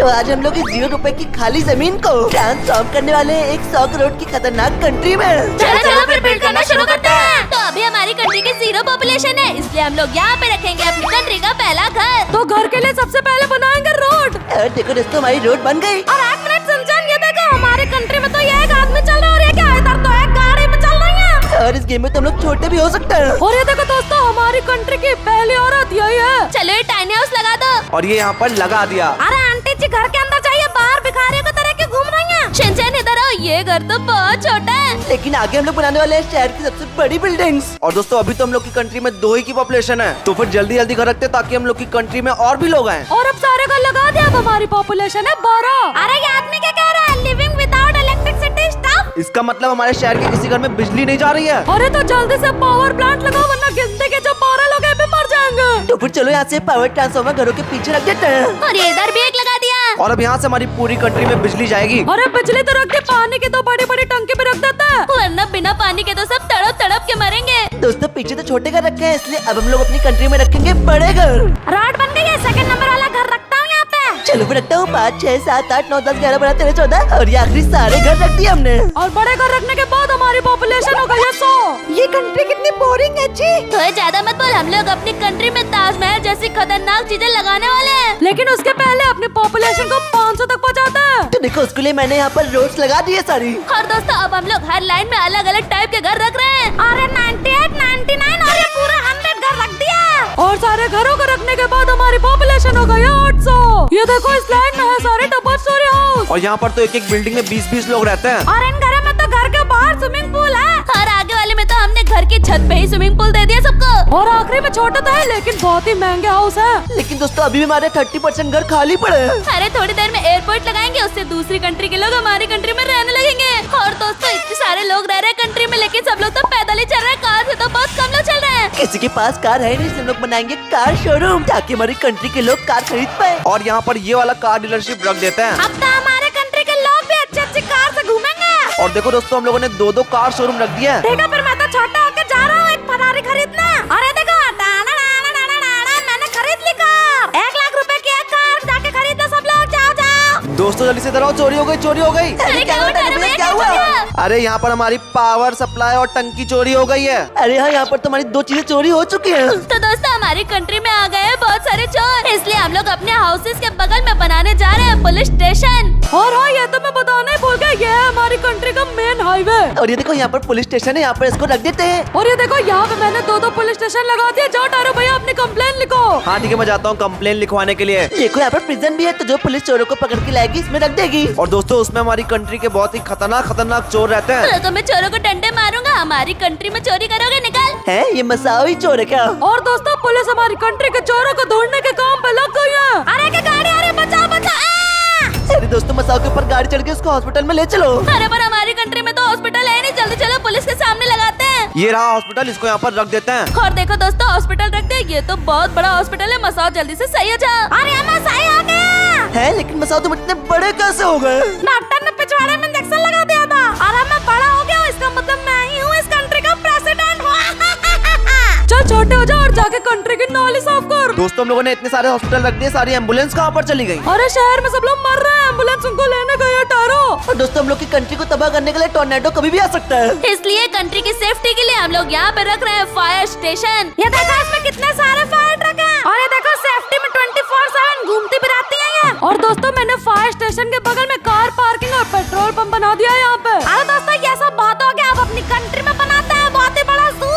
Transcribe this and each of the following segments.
तो आज हम लोग इस 0 रुपए की खाली जमीन को ट्रांसफॉर्म करने वाले हैं एक 100 करोड़ की खतरनाक कंट्री में। चलो चलो फिर बिल्ड करना शुरू करते हैं। तो अभी हमारी कंट्री की 0 पॉपुलेशन है, इसलिए हम लोग यहाँ पे रखेंगे अपनी कंट्री का पहला घर। तो घर के लिए सबसे पहले बनाएंगे रोड। और देखो दोस्तों हमारी रोड बन गई। और 1 मिनट सुनचैन, ये देखो हमारे कंट्री में तो ये एक आदमी चल रहा है और ये क्या इधर तो एक गाड़ी में चल रही है। और इस गेम में तो हम लोग छोटे भी हो सकते हैं। और ये देखो दोस्तों हमारी कंट्री की पहली औरत यही है। चलो ये टाइनी हाउस लगा दो। और ये यहाँ पर लगा दिया। अरे आंटी जी घर के अंदर जाइए, बाहर भिखारियों की तरह क्यों घूम रही हैं? शिनचैन इधर आओ, ये घर तो बहुत छोटा है। लेकिन आगे हम लोग बनाने वाले हैं शहर की सबसे बड़ी बिल्डिंग्स। और दोस्तों अभी तो हम लोग की कंट्री में 2 ही की पॉपुलेशन है, तो फिर जल्दी जल्दी घर रखते ताकि हम लोग की कंट्री में और भी लोग आए। और अब सारे घर लगा दिया, अब हमारी पॉपुलेशन है 12। अरे ये आदमी क्या कह रहा है? Living without electricity stuff. इसका मतलब हमारे शहर के किसी घर में बिजली नहीं जा रही है। अरे तो जल्दी से पावर प्लांट लगाओ, वरना गिनती के जो 12 लोग हैं भी मर जाएंगे। तो फिर चलो यहाँ से पावर ट्रांसफार्मर घरों के पीछे रख देते हैं। और ये इधर भी एक लगा दिया। और अब यहाँ से हमारी पूरी कंट्री में बिजली जाएगी। अरे बिजली तो रख दे, पानी की तो बड़ी बड़ी टंकी पे रख देता है। वरना बिना पानी के तो सब तड़प तड़प के मरेंगे। दोस्तों पीछे तो छोटे घर रखे हैं, इसलिए अब हम लोग अपनी कंट्री में रखेंगे बड़े घर। रोड बन गई है, सेकंड नंबर वाला घर रखता हूँ यहाँ पे। चलो फिर रखता हूँ 5, 6, 7, 8, 9, 10, 11, 12, 13, 14 और ये आखिरी सारे घर रख दिए हमने। और बड़े घर रखने के बाद हमारी पॉपुलेशन हो गई है 100। ये कंट्री कितनी बोरिंग है जी। तो ज्यादा मत बोल, हम लोग अपनी कंट्री में ताजमहल जैसी खतरनाक चीजें लगाने वाले हैं। लेकिन उसके पहले अपनी पॉपुलेशन को 500 तक पहुँचाते हैं। तो देखो उसके लिए मैंने यहाँ पर रोड्स लगा दी है सारी। और दोस्तों अब हम लोग हर लाइन में अलग अलग टाइप के घर रख रहे हैं। अरे 98, 99 और ये पूरा 100 घर रख दिया। और सारे घरों को रखने के बाद हमारी पॉपुलेशन हो गई 800। ये देखो इस लाइन में है सारे डबल स्टोरी हाउस। और यहाँ पर तो एक एक बिल्डिंग में 20-20 लोग रहते हैं। और इन घरों में तो घर के बाहर स्विमिंग पूल है। और आगे वाले में तो हमने घर की छत पे ही स्विमिंग पूल दे दिया सबको। और आखिरी में छोटा तो है लेकिन बहुत ही महंगे हाउस है। लेकिन दोस्तों अभी भी हमारे 30% घर खाली पड़े हैं। अरे थोड़ी देर में एयरपोर्ट लगाएंगे, उससे दूसरी कंट्री के लोग हमारी कंट्री में रहने लगेंगे। और दोस्तों इतने सारे लोग रह रहे हैं कंट्री में, लेकिन सब लोग तो पैदल ही चल रहे हैं, कार से तो बहुत कम लोग चल रहे हैं। किसी के पास कार है नहीं, इसलिए हम लोग बनाएंगे कार शोरूम ताकि हमारी कंट्री के लोग कार खरीद पाए। और यहाँ पर ये वाला कार डीलरशिप रख देते हैं। अब तो हमारे कंट्री के लोग भी अच्छी अच्छी कार से घूमेंगे। और देखो दोस्तों हम लोगों ने 2-2 कार शोरूम रख दिया है। देखो फिर मैं तो छोटा होकर जा रहा हूँ एक फरारी खरीदने। अरे देखो मैंने खरीद ली कार। 1 लाख रुपए की एक कार, जाके खरीदो सब लोग, जाओ जाओ। दोस्तों जल्दी से इधर आओ, चोरी हो गई, चोरी हो गई। अरे क्या हुआ? क्या हुआ? अरे यहाँ पर हमारी पावर सप्लाई और टंकी चोरी हो गई है। अरे हाँ यहाँ पर तो हमारी 2 चीजें चोरी हो चुकी हैं। तो दोस्तों हमारी कंट्री में आ गए हैं बहुत सारे चोर, इसलिए हम लोग अपने हाउसेस के बगल में बनाने जा रहे हैं पुलिस स्टेशन। और हाँ ये तो मैं बताना ही भूल गया, ये है हमारी कंट्री का मेन हाईवे। और ये देखो यहाँ पर पुलिस स्टेशन है, यहाँ पर इसको रख देते हैं। और ये देखो यहाँ पे मैंने 2-2 पुलिस स्टेशन लगा दिए। जाओ टारो भैया अपनी कंप्लेन लिखो। हाँ ठीक है, मैं जाता हूँ कंप्लेन लिखवाने के लिए। देखो यहाँ पर प्रिजन भी है, तो जो पुलिस चोरों को पकड़ के लाएगी इसमें रख देगी। और दोस्तों उसमें हमारी कंट्री के बहुत ही खतरनाक चोर रहते हैं। तो मैं चोरों को डंडे मारूंगा। हमारी कंट्री में चोरी करोगे, निकल। है ये मसाओ ही चोर है क्या? और दोस्तों पुलिस हमारी कंट्री के चोरों को ढूंढने के काम पे लग गई है। अरे क्या गाड़ी आ रही है, बचाओ बचाओ। अरे दोस्तों मसाओ के ऊपर गाड़ी चढ़ के उसको हॉस्पिटल में ले चलो। अरे पर हमारी कंट्री में तो हॉस्पिटल है नहीं, जल्दी चलो पुलिस के सामने लगाते हैं। ये रहा हॉस्पिटल, इसको यहाँ पर रख देते हैं। और देखो दोस्तों हॉस्पिटल रखते हैं, ये तो बहुत बड़ा हॉस्पिटल है। मसाओ जल्दी से सही हो जाओ। अरे हमें सही हो गया है, लेकिन मसाओ तुम इतने बड़े कैसे हो गए? डॉक्टर ने पिछवाड़े में इंजेक्शन लगा दिया था और अब मैं बड़ा हो गया, इसका मतलब मैं ही हूँ इस कंट्री का प्रेसिडेंट। चल छोटे हो जा और जाके कंट्री की नाली साफ कर। दोस्तों हम लोगों ने इतने सारे हॉस्पिटल रख दिए, सारी एम्बुलेंस कहाँ पर चली गई? अरे शहर में सब लोग मर रहे हैं, एम्बुलेंस उनको लेने गई है टारो। और दोस्तों हम लोग की कंट्री को तबाह करने के लिए टोर्नेडो कभी भी आ सकता है, इसलिए कंट्री की सेफ्टी के लिए हम लोग यहाँ पे रख रहे हैं फायर स्टेशन। ये देखो इसमें कितने सारे फायर ट्रक हैं। और ये देखो सेफ्टी में 24/7 घूमती फिराती है ये। और दोस्तों मैंने फायर स्टेशन के बगल में कार पार्किंग और पेट्रोल पंप बना दिया है यहाँ पे। अरे दोस्तों ये सब बात हो गया, अब अपनी कंट्री में बनाते हैं बहुत ही बड़ा ज़ू।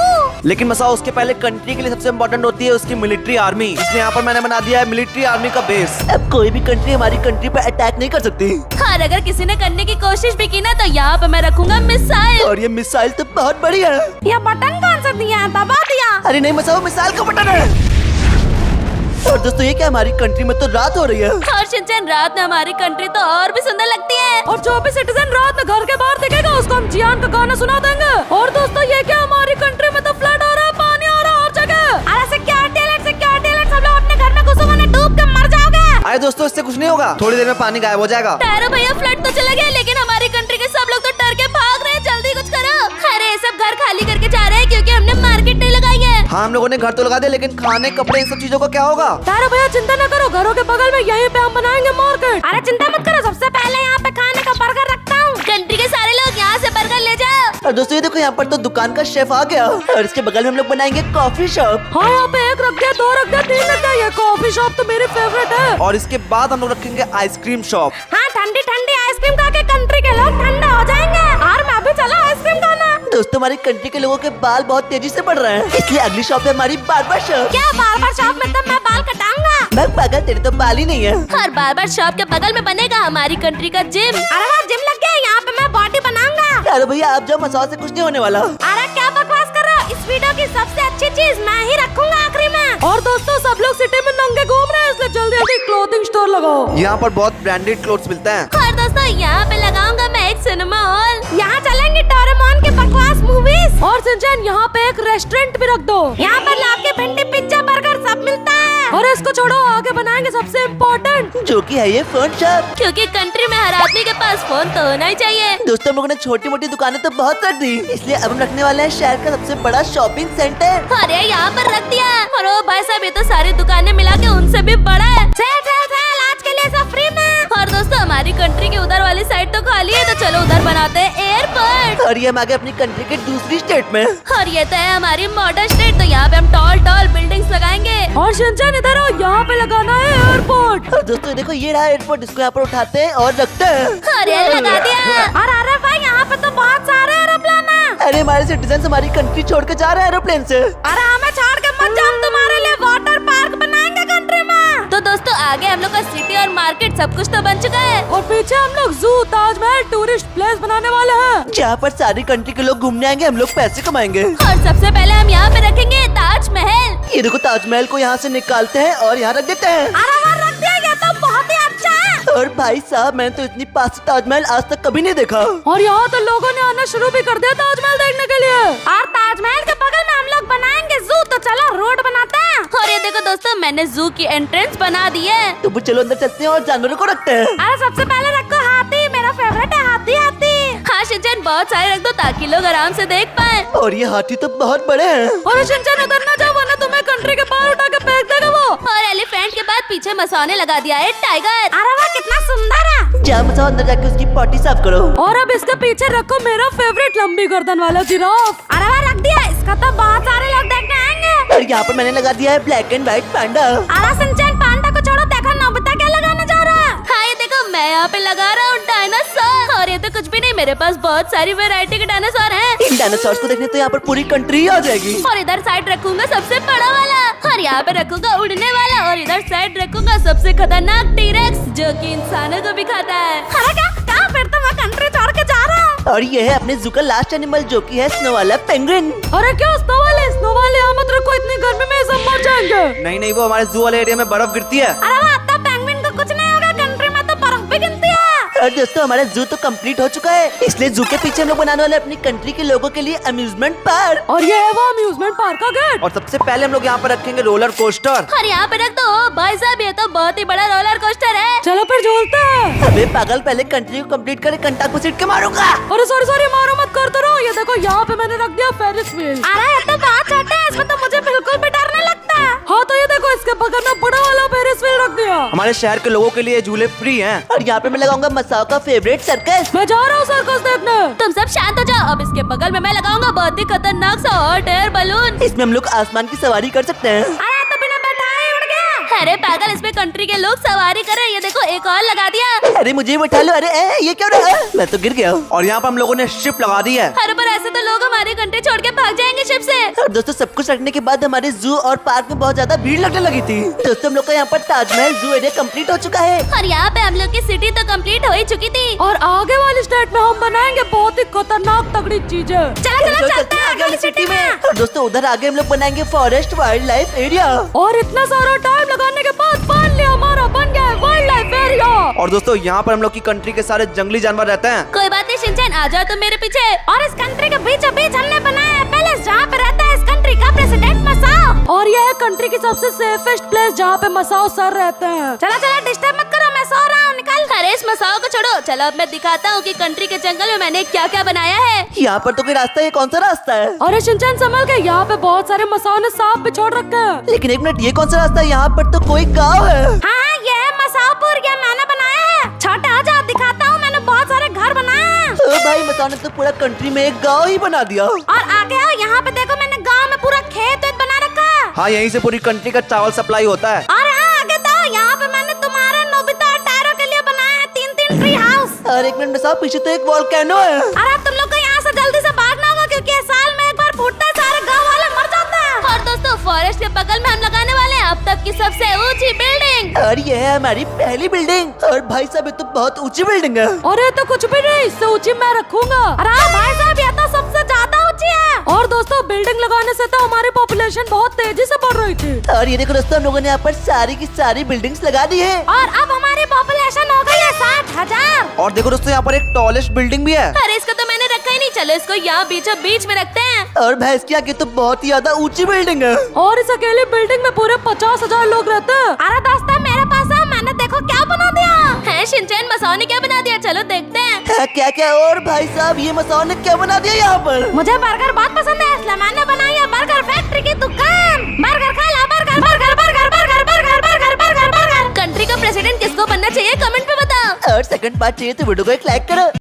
लेकिन मसाओ उसके पहले कंट्री के लिए सबसे इम्पोर्टेंट होती है उसकी मिलिट्री आर्मी, इसलिए यहाँ पर मैंने बना दिया है मिलिट्री आर्मी का बेस। अब कोई भी कंट्री हमारी कंट्री पर अटैक नहीं कर सकती। और अगर किसी ने करने की कोशिश भी की ना, तो यहाँ पे मैं रखूंगा मिसाइल। और ये मिसाइल तो बहुत बड़ी है। ये बटन कौन सा दिया है, दबा दिया। अरे नहीं मसाओ, मिसाइल का बटन है। और दोस्तों ये क्या हमारी कंट्री में तो रात हो रही है। और शिनचैन रात में हमारी कंट्री तो और भी सुंदर लगती है। और जो भी सिटीजन रात में घर के बाहर दिखेगा उसको हम जियान का गाना सुना देंगे। और दोस्तों ये क्या हमारी कंट्री में तो फ्लड हो रहा है, पानी आ रहा है हर जगह। अरे सिक्योरिटी अलर्ट, सब लोग अपने घर में घुसो वरना डूब के मर जाओगे। अरे दोस्तों इससे कुछ नहीं होगा, थोड़ी देर में पानी गायब हो जाएगा। टारो भैया फ्लड तो चला गया, लेकिन हमारी कंट्री के सब लोग तो डर के भाग रहे हैं। जल्दी कुछ करो। अरे सब घर खाली करके जा रहे हैं क्योंकि हमने मार्केट नहीं लगाई है। हाँ हम लोगों ने घर तो लगा दिया, लेकिन खाने कपड़े इन सब चीजों का क्या होगा? तारा भैया चिंता न करो, घरों के बगल में यहीं पे हम बनाएंगे मार्केट। अरे चिंता मत करो, सबसे पहले यहाँ पे खाने का बर्गर रखता हूँ। कंट्री के सारे लोग यहाँ से बर्गर ले जाओ। और दोस्तों ये देखो यहाँ पर तो दुकान का शेफ आ गया और इसके बगल में हम लोग बनाएंगे कॉफी शॉप। हाँ यहाँ पे 1 रख दिया, 2 रख दिया, 3 रख दिया। ये कॉफी शॉप तो मेरी फेवरेट है। और इसके बाद हम लोग रखेंगे आइसक्रीम शॉप। हाँ ठंडी ठंडी आइसक्रीम खा के कंट्री के लोग ठंडा हो जाएंगे। और मैं भी चला आइसक्रीम खाना। दोस्तों हमारी कंट्री के लोगों के बाल बहुत तेजी से बढ़ रहे हैं, इसलिए अगली शॉप है हमारी बार्बर शॉप। क्या बार्बर शॉप में तो मैं बाल कटाऊंगा। मैं पागल, तेरे तो बाल ही नहीं है। और बार्बर शॉप के बगल में बनेगा हमारी कंट्री का जिम। अरे वाह जिम लग गया, यहाँ पे मैं बॉडी बनाऊंगा। अरे भैया आप जाओ, मसाज से कुछ नहीं होने वाला। अरे क्या बकवास कर रहे हो, इस वीडियो की सबसे अच्छी चीज मैं ही रखूंगा आखिरी में। और दोस्तों सब लोग सिटी में नंगे घूम रहे हैं, इसलिए जल्दी जल्दी क्लोथिंग स्टोर लगाओ। यहाँ पर बहुत ब्रांडेड क्लोथ्स मिलते हैं। और दोस्तों यहाँ पे लगाऊंगा मैं एक सिनेमा हॉल। यहाँ चलेंगे डोरेमोन के बकवास मूवीज। और सिंचन यहाँ पे एक रेस्टोरेंट भी रख दो, यहाँ पर आपके भिंडी पिज्जा बर्गर सब मिलता है। और इसको छोड़ो, आगे बनाएंगे सबसे इम्पोर्टेंट, जो कि है ये फोन शॉप। क्योंकि कंट्री में हर आदमी के पास फोन तो होना ही चाहिए। दोस्तों हम लोगों ने छोटी मोटी दुकानें तो बहुत रख दी, इसलिए अब हम रखने वाले हैं शहर का सबसे बड़ा शॉपिंग सेंटर। अरे यहाँ पर रख दिया। और ओ भाई साहब ये तो सारी दुकानें मिला के उनसे भी बड़ा है। चल आज के लिए सब फ्री में। और दोस्तों हमारी कंट्री की उधर वाली साइड तो खाली है, तो चलो उधर बनाते हैं एयरपोर्ट। और ये हम आगे अपनी कंट्री के दूसरी स्टेट में। और ये तो है हमारी मॉडर्न स्टेट, तो यहाँ पे हम टॉल टॉल बिल्डिंग्स लगाएंगे। और सिंचन इधर आओ, यहाँ पे लगाना है एयरपोर्ट। और दोस्तों देखो ये रहा एयरपोर्ट, इसको यहाँ पर उठाते हैं और रखते हैं। अरे लगा दिया। अरे भाई यहाँ पे तो बहुत सारे एरोप्लेन है। अरे हमारे सिटीजन हमारी कंट्री छोड़ के जा रहे हैं एरोप्लेन से। अरे हमें छोड़ के मत जाओ, हम तुम्हारे लिए वाटर पार्क बनाएंगे कंट्री में। तो दोस्तों आगे हम लोग का सिटी और मार्केट सब कुछ तो बन चुका है। और पीछे हम लोग जू, ताजमहल, टूरिस्ट प्लेस बनाने वाले हैं, जहाँ पर सारी कंट्री के लोग घूमने आएंगे, हम लोग पैसे कमाएंगे। और सबसे पहले हम यहाँ पे रखेंगे ताजमहल। ये देखो ताजमहल को यहाँ से निकालते हैं और यहाँ रख देते हैं। अरे वहाँ रख दिया, ये तो बहुत ही अच्छा है। और भाई साहब मैंने तो इतनी पास से ताजमहल आज तक कभी नहीं देखा। और यहाँ तो लोगों ने आना शुरू भी कर दिया ताजमहल देखने के लिए। और ताजमहल के बगल में हम लोग बनाएंगे जू, तो चलो रोड बनाते हैं। और ये देखो दोस्तों मैंने जू की एंट्रेंस बना दी है। तो फिर चलो अंदर चलते हैं और जानवरों को रखते हैं। अरे सबसे पहले रखो हाथी, मेरा फेवरेट है हाथी। हाँ शिनचैन बहुत सारे रख दो ताकि लोग आराम से देख पाए। और ये हाथी तो बहुत बड़े हैं। और शिनचैन उधर ना जाओ, वरना तुम्हें कंट्री के बाहर उठा के फेंक देगा वो। और एलिफेंट के बाद पीछे मसाने लगा दिया है टाइगर। अरे वाह कितना सुंदर है। जा मसाओ अंदर जाके उसकी पॉटी साफ करो। और अब इसके पीछे रखो मेरा फेवरेट लंबी गर्दन वाला जिराफ। अरे वाह रख दिया, इसका तो बहुत सारे लोग देखने आएंगे। और यहाँ पर मैंने लगा दिया है ब्लैक एंड व्हाइट पांडा। अरे शिनचैन पांडा को छोड़ो, देखो नोबिता क्या लगाने जा रहा है। हाँ ये देखो मैं यहाँ पे लगा रहा हूँ डायनासोर। और ये तो कुछ भी नहीं, मेरे पास बहुत सारी वैरायटी के डायनासोर हैं। इन डायनासोर्स को देखने तो यहाँ पर पूरी कंट्री आ जाएगी। और इधर साइड रखूंगा सबसे बड़ा वाला, और यहाँ पे रखूंगा उड़ने वाला, और इधर साइड रखूंगा सबसे खतरनाक टीरेक्स जो कि इंसानों को भी खाता है। अरे क्या फिर तो मैं कंट्री छोड़ के जा रहा हूँ। और ये है अपने जू का लास्ट एनिमल जो कि है स्नो वाला पेंगुइन। अरे क्या स्नो वाले यहाँ मत रखो, इतनी गर्मी में सब मर जाएंगे। नहीं वो हमारे जू वाले एरिया में बर्फ गिरती है। अरे वाह तब पेंगुइन को कुछ नहीं होगा, कंट्री में तो बर्फ भी गिरती है। और दोस्तों हमारा जू तो कंप्लीट हो चुका है, इसलिए जू के पीछे हम लोग बनाने वाले अपनी कंट्री के लोगों के लिए अम्यूजमेंट पार्क। और ये है वो अम्यूजमेंट पार्क का गेट। और सबसे पहले हम लोग यहाँ पर रखेंगे रोलर कोस्टर। और यहाँ पे रख दो भाई साहब, ये तो बहुत ही बड़ा रोलर कोस्टर है। चलो फिर झूलते हैं। अबे पागल, पहले कंट्री को कंप्लीट करे कंटा को सीट के मारूंगा। अरे सॉरी मारो मत, कर दो। ये देखो यहाँ पे मैंने रख दिया फेरिस व्हील। अरे ये तो बहुत छोटा है, इसमें तो मुझे बिल्कुल भी डर नहीं लगता। हाँ तो ये देखो इसके बगल में बड़ा वाला फेरिस व्हील रख दिया। हमारे शहर के लोगों के लिए झूले फ्री हैं। और यहाँ पे मैं लगाऊंगा मसाओ का फेवरेट सर्कस। मैं जा रहा हूँ सर्कस देखने। तुम सब शांत हो जाओ। अब इसके बगल में मैं लगाऊंगा बहुत ही खतरनाक सा हॉट एयर बलून। इसमें हम लोग आसमान की सवारी कर सकते हैं। अरे तो बिना बैठाए उड़ गया। अरे पागल, इसमें कंट्री के लोग सवारी कर रहे हैं। ये देखो एक और लगा दिया। अरे मुझे बैठा लो। अरे ये क्या हो रहा है? मैं तो गिर गया। और यहाँ पर हम लोगों ने शिप लगा दी है। अरे पर ऐसे तो लोग हमारी कंट्री छोड़ के भाग जाएंगे शिप से। और दोस्तों सब कुछ रखने के बाद हमारे जू और पार्क में बहुत ज्यादा भीड़ लगने लगी थी। दोस्तों हम लोग का यहाँ पर ताजमहल जू एरिया कंप्लीट हो चुका है। और यहाँ पे हम लोग की सिटी तो कंप्लीट हो ही चुकी थी। और आगे वाली स्टेट में हम बनाएंगे बहुत ही खतरनाक तगड़ी चीजें। चलो चलते हैं आगे वाली सिटी में। और दोस्तों उधर आगे हम लोग बनाएंगे फॉरेस्ट वाइल्ड लाइफ एरिया। और इतना सारा टाइम लगाने के बाद फाइनली हमारा बन गया है वाइल्ड लाइफ एरिया। और दोस्तों यहाँ पर हम लोग की कंट्री के सारे जंगली जानवर रहते हैं। कोई बात नहीं शिनचैन, आ जाओ तुम मेरे पीछे। और इस कंट्री के बीचों बीच हमने बनाया है पैलेस, जहाँ पे रहता है इस कंट्री का प्रेसिडेंट मसाओ। और यह है कंट्री की सबसे सेफेस्ट प्लेस जहाँ पे मसाओ सर रहते हैं। चला डिस्टर्ब मत करो, मैं सो रहा हूँ, निकल। अरे इस मसाओ शौक को छोड़ो, चलो अब मैं दिखाता हूँ कि कंट्री के जंगल में मैंने क्या क्या बनाया है। यहाँ पर तो कोई रास्ता है, कौन सा रास्ता है? अरे शिनचैन संभल के, यहाँ पे बहुत सारे मसाओ ने सांप भी छोड़ रखे हैं। लेकिन एक मिनट, ये कौन सा रास्ता है? यहाँ पर तो कोई गाँव है। हाँ ये है मसाओपुर, ये मैंने बनाया है। छोटे आ जाओ, दिखाता हूँ, मैंने बहुत सारे घर बनाए हैं। ओ भाई, मसाओ ने तो पूरा कंट्री में एक गाँव ही बना दिया। और आगे आओ, यहाँ पे देखो मैंने गाँव में पूरा खेत वेत बना रखा है। हाँ, यहीं से पूरी कंट्री का चावल सप्लाई होता है। और हाँ आगे तो यहाँ पे मैंने तुम्हारे नोबिता और टायरो के लिए बनाया है 3-3 ट्री हाउस। और एक मिनट मसाओ, पीछे तो एक वोल्केनो है। अरे तुम लोग को यहाँ से जल्दी से भागना होगा, क्योंकि ये साल में एक बार फूटता है, सारे गाँव वाले मर जाते हैं। और दोस्तों, फॉरेस्ट के बगल में हम लगाने वाले हैं अब तक की सबसे ऊंची बिल्डिंग। और ये है हमारी पहली बिल्डिंग। और भाई साहब, ये तो बहुत ऊंची बिल्डिंग है। अरे तो कुछ भी नहीं, इससे ऊंची मैं रखूंगा। अरे भाई साहब, ये तो सबसे ज्यादा ऊंची है। और दोस्तों, बिल्डिंग लगाने से तो हमारी पॉपुलेशन बहुत तेजी से बढ़ रही थी। और ये देखो दोस्तों, हम लोगों ने यहाँ पर सारी की सारी बिल्डिंग्स लगा दी है। और अब हमारी पॉपुलेशन हो गई है 60,000। और देखो दोस्तों, यहाँ पर एक टॉलेस्ट बिल्डिंग भी है। अरे इसको तो मैंने रखा ही नहीं, चलो इसको यहाँ बीचों बीच में रखते हैं। और भैंस की आगे तो बहुत ही ज्यादा ऊंची बिल्डिंग है। और इस अकेली बिल्डिंग में पूरे 50,000 लोग रहते हैं। अरे दोस्तों, मेरे पास है, मैंने देखो क्या बना दिया है। शिनचैन, मसाओ ने क्या बना दिया, चलो देखते हैं। हाँ, क्या क्या? और भाई साहब, ये मसाओ ने क्या बना दिया यहाँ पर? मुझे बर्गर बहुत पसंद है, इसलिए मैंने बनाई है बर्गर फैक्ट्री की दुकान। बर्गर खा ला, burger burger burger burger burger burger burger burger. Country का प्रेसिडेंट किसको बनना चाहिए, कमेंट पे बताओ। और सेकंड पार्ट चाहिए तो वीडियो को एक लाइक करो।